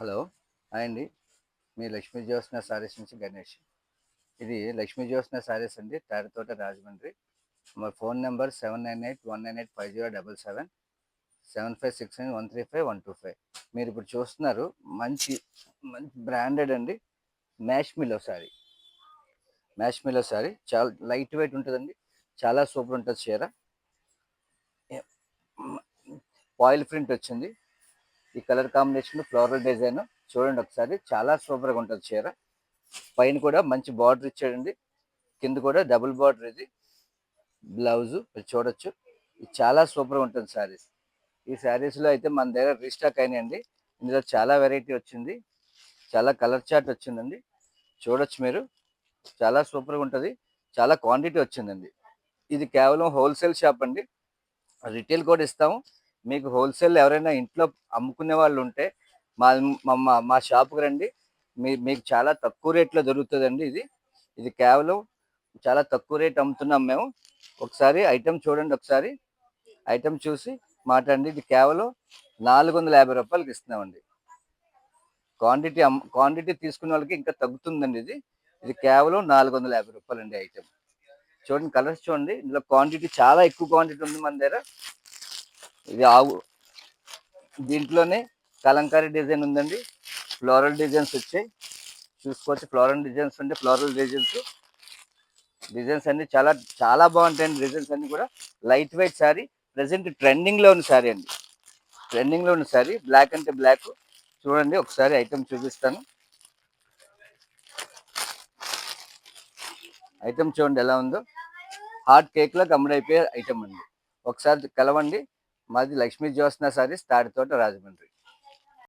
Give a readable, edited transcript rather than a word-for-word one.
Hello. Hi అండి. మీ లక్ష్మీ జ్యోత్స్న సారీస్ నుంచి గణేష్. ఇది లక్ష్మీ జ్యోత్స్న సారీస్ అండి, తాడితోట, రాజమండ్రి. మా ఫోన్ నెంబర్ 7981985077, 7569135125. మీరు ఇప్పుడు చూస్తున్నారు మంచి మంచి బ్రాండెడ్ అండి, మ్యాష్ మిల్లో సారీ. మ్యాష్ మిల్లో సారీ చాలా లైట్ వెయిట్ ఉంటుందండి, చాలా సూపర్ ఉంటుంది చీర. ఆయిల్ ప్రింట్ వచ్చింది, ఈ కలర్ కాంబినేషన్ ఫ్లోరల్ డిజైన్ చూడండి ఒకసారి, చాలా సూపర్గా ఉంటుంది చీర. పైన కూడా మంచి బార్డర్ ఇచ్చాడండి, కింద కూడా డబుల్ బార్డర్. ఇది బ్లౌజు చూడొచ్చు, ఇది చాలా సూపర్గా ఉంటుంది శారీస్. ఈ శారీస్లో అయితే మన దగ్గర రీస్టాక్ అయినాయండి. ఇందులో చాలా వెరైటీ వచ్చింది, చాలా కలర్ చార్ట్ వచ్చిందండి, చూడొచ్చు మీరు. చాలా సూపర్గా ఉంటుంది, చాలా క్వాంటిటీ వచ్చిందండి. ఇది కేవలం హోల్సేల్ షాప్ అండి, రిటైల్ కూడా ఇస్తాము. మీకు హోల్సేల్ ఎవరైనా ఇంట్లో అమ్ముకునే వాళ్ళు ఉంటే మా మా మా షాప్కి రండి, మీకు చాలా తక్కువ రేట్లో దొరుకుతుందండి. ఇది ఇది కేవలం చాలా తక్కువ రేట్ అమ్ముతున్నాం మేము. ఒకసారి ఐటెం చూడండి, ఒకసారి ఐటెం చూసి మాట్లాడండి. ఇది కేవలం 450 రూపాయలకి ఇస్తున్నామండి. క్వాంటిటీ తీసుకునే వాళ్ళకి ఇంకా తగ్గుతుందండి. ఇది ఇది కేవలం 450 రూపాయలండి ఐటెం. చూడండి కలర్స్ చూడండి, ఇందులో క్వాంటిటీ చాలా ఎక్కువ క్వాంటిటీ ఉంది మన దగ్గర. ఇది దీంట్లోనే కలంకారీ డిజైన్ ఉందండి, ఫ్లోరల్ డిజైన్స్ వచ్చాయి, చూసుకోవచ్చు. ఫ్లోరల్ డిజైన్స్ అంటే ఫ్లోరల్ డిజైన్స్ అన్ని చాలా చాలా బాగుంటాయండి. డిజైన్స్ అన్ని కూడా లైట్ వెయిట్ శారీ, ప్రజెంట్ ట్రెండింగ్లో ఉన్న శారీ అండి, ట్రెండింగ్లో ఉన్న శారీ. బ్లాక్ అంటే బ్లాక్. చూడండి ఒకసారి ఐటెం చూపిస్తాను. ఐటెం చూడండి ఎలా ఉందో, హాట్ కేక్లో కమ్ముడైపోయే ఐటెం అండి. ఒకసారి కలవండి. మాది లక్ష్మీ జ్యోత్స్న సారీస్, తాడితోట, రాజమండ్రి.